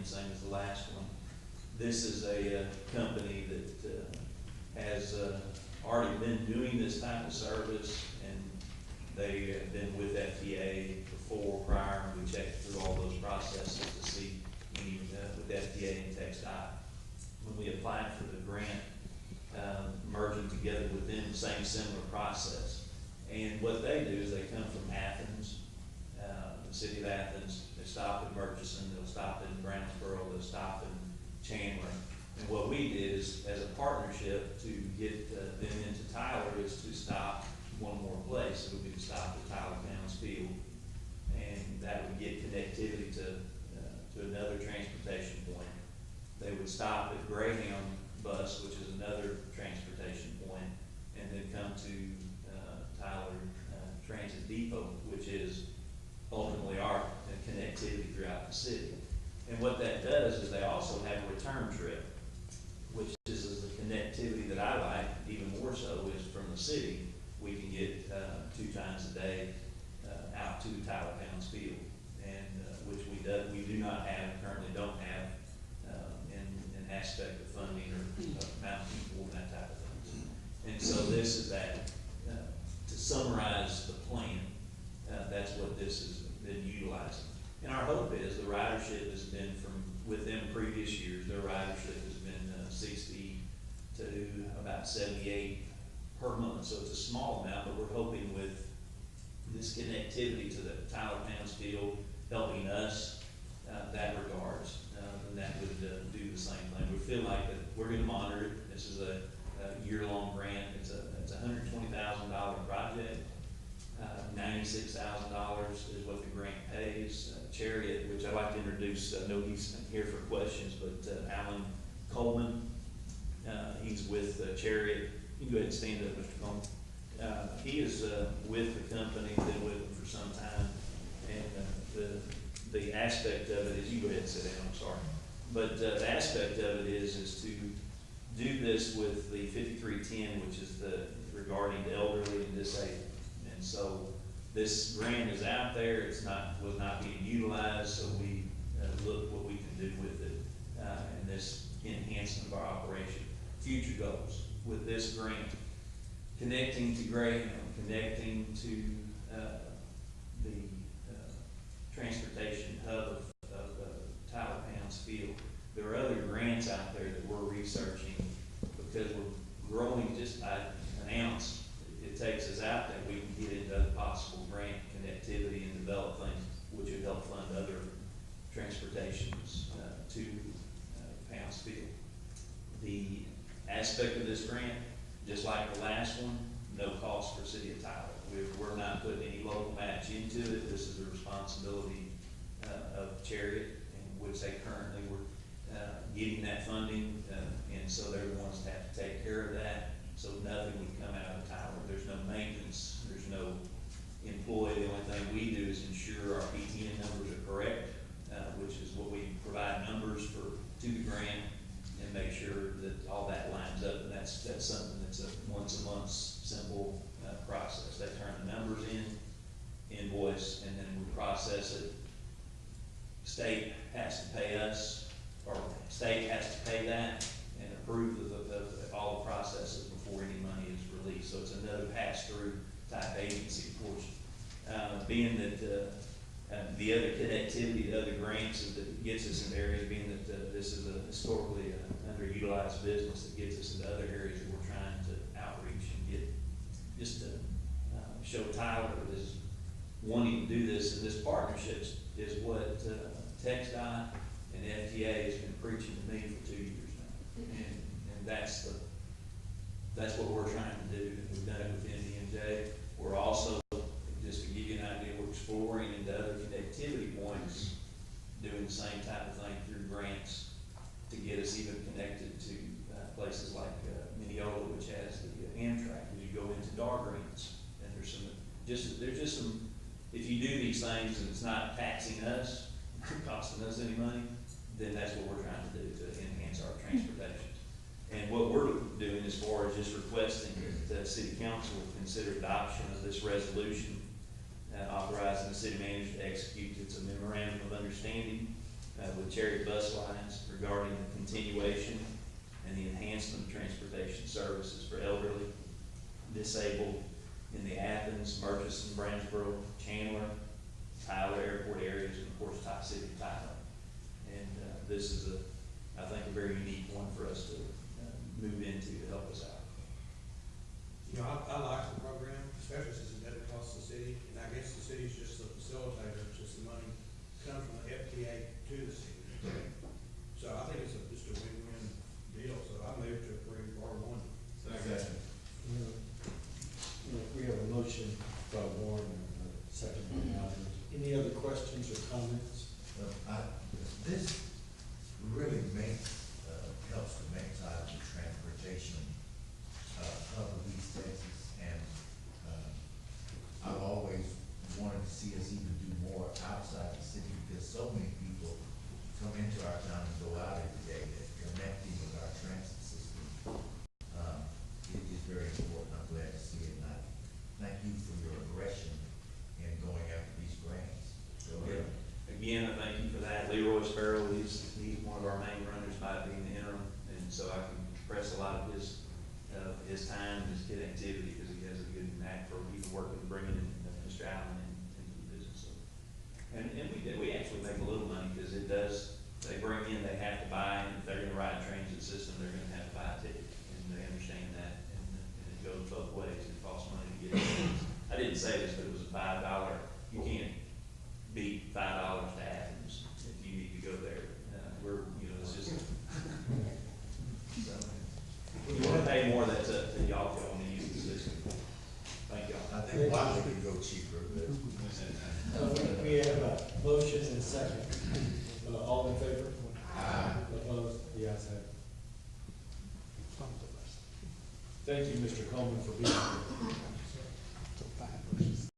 same as the last one. This is a company that has already been doing this type of service, and they have been with FTA before, prior, and we checked through all those processes to see any, with FTA and TxDOT. When we applied for the grant, merging together within the same similar process. And what they do is they come from Athens, the city of Athens. They stop in Murchison, they'll stop in Brownsboro, they'll stop in Chandler. And what we did is, as a partnership to get them into Tyler, is to stop one more place. It would be to stop at Tyler Towns Field, and that would get connectivity to another transportation point. They would stop at Greyhound Bus, which is another transportation point, and then come to Tyler Transit Depot, which is ultimately our connectivity throughout the city. And what that does is they also have a return trip, which is the connectivity that I like even more so, is from the city. We can get 2 times a day out to Tyler Towns Field, and which we do not have, currently don't have in an aspect of funding or amount of people and that type of things. And so this is that, to summarize the plan, that's what this has been utilizing. And our hope is the ridership has been from within previous years, their ridership has been 60 to about 78 per month. So it's a small amount, but we're hoping with this connectivity to the Tyler Towns Field helping us that regards, then that would do the same thing. We feel like that we're going to monitor it. This is a year-long grant. It's a $120,000 project. $96,000 is what the grant pays. Chariot, which I'd like to introduce, I know he's here for questions, but Alan Coleman, he's with Chariot. You can go ahead and stand up, Mr. Coleman. He is with the company, been with them for some time, and the aspect of it is, you go ahead and sit down, I'm sorry. But the aspect of it is to do this with the 5310, which is regarding the elderly and disabled. And so this grant is out there, was not being utilized, so we look what we can do with it in this enhancement of our operation. Future goals with this grant, connecting to Greyhound, connecting to the transportation hub of Tyler Towns Field. There are other grants out there that we're researching, because we're growing just by an ounce. It takes us out there, we can get into other possible grant connectivity and develop things which would help fund other transportations to Towns Field. The aspect of this grant, just like the last one, no cost for City of Tyler. We're not putting any local match into it. This is the responsibility of Chariot, in which they currently were getting that funding, and so they're the ones that have to take care of that. So nothing would come out of Tyler. There's no maintenance, there's no employee. The only thing we do is ensure our PTN numbers are correct, which is what we provide numbers to the grant, and make sure that all that lines up. And that's something that's a once a month simple process. They turn the numbers in, invoice, and then we process it. State has to pay us, or state has to pay that and approve of all the processes before any money is released. So it's another pass-through type agency portion. Being that the other connectivity, the other grants that gets us in areas, being that this is a historically underutilized business that gets us into other areas that we're trying to outreach and get, just to show Tyler is wanting to do this, and this partnership is what TxDOT and FTA has been preaching to me for 2 years now, and that's what we're trying to do. We've done it with NDNJ. We're also, just to give you an idea, we're exploring into other connectivity points, doing the same type of thing through grants to get us even connected to places like Mineola, which has the Amtrak. As you go into Dargreens, and there's just some. If you do these things and it's not taxing us, costing us any money, then that's what we're trying to do to enhance our transportation. And what we're doing as far as just requesting that the city council consider adoption of this resolution, authorizing the city manager to execute. It's a memorandum of understanding with the Cherry bus lines regarding the continuation and the enhancement of transportation services for elderly, disabled in the Athens, Murchison, Brandsboro, Chandler, Tyler airport areas, and of course, City of Tyler. And, this is I think, a very unique one for us to, move into to help us out. You know, I like the program, especially since it doesn't cost the city, and I guess the city's just the facilitator, it's just the money comes from the FTA to the city. So I think it's just a win-win deal, so I move to approve R1. Second. We have a motion by Warren and a second by Allen. Any other questions or comments? This really helps to make the transportation hub of East Texas, and I've always wanted to see us even do more outside the city, because so many people come into our town and go out every day that connecting with our transit system. It is very important. I'm glad to see it, and I thank you for your aggression in going after these grants. So, Again, I thank you for that. Leroy Sparrow, he's one of our main runners by being the interim, and so I can press a lot of his time and his kid activity, because he has a good knack for even working, bringing in Mr. Allen into the business. And we actually make a little money, because they bring in, they have to buy, and if they're gonna ride a transit system, they're gonna have to buy a ticket, and they understand that, and it goes both ways. It costs money to get in. I didn't say this, but it was a $5, you can't beat $5 to Athens if you need to go there. It's just. So, if you wanna pay more, that's up to y'all if y'all wanna use the system. Thank y'all. I think Wiley could go cheaper, but. We have a motion and a second. All in favor? Aye. Opposed? The ayes have it. Thank you, Mr. Coleman, for being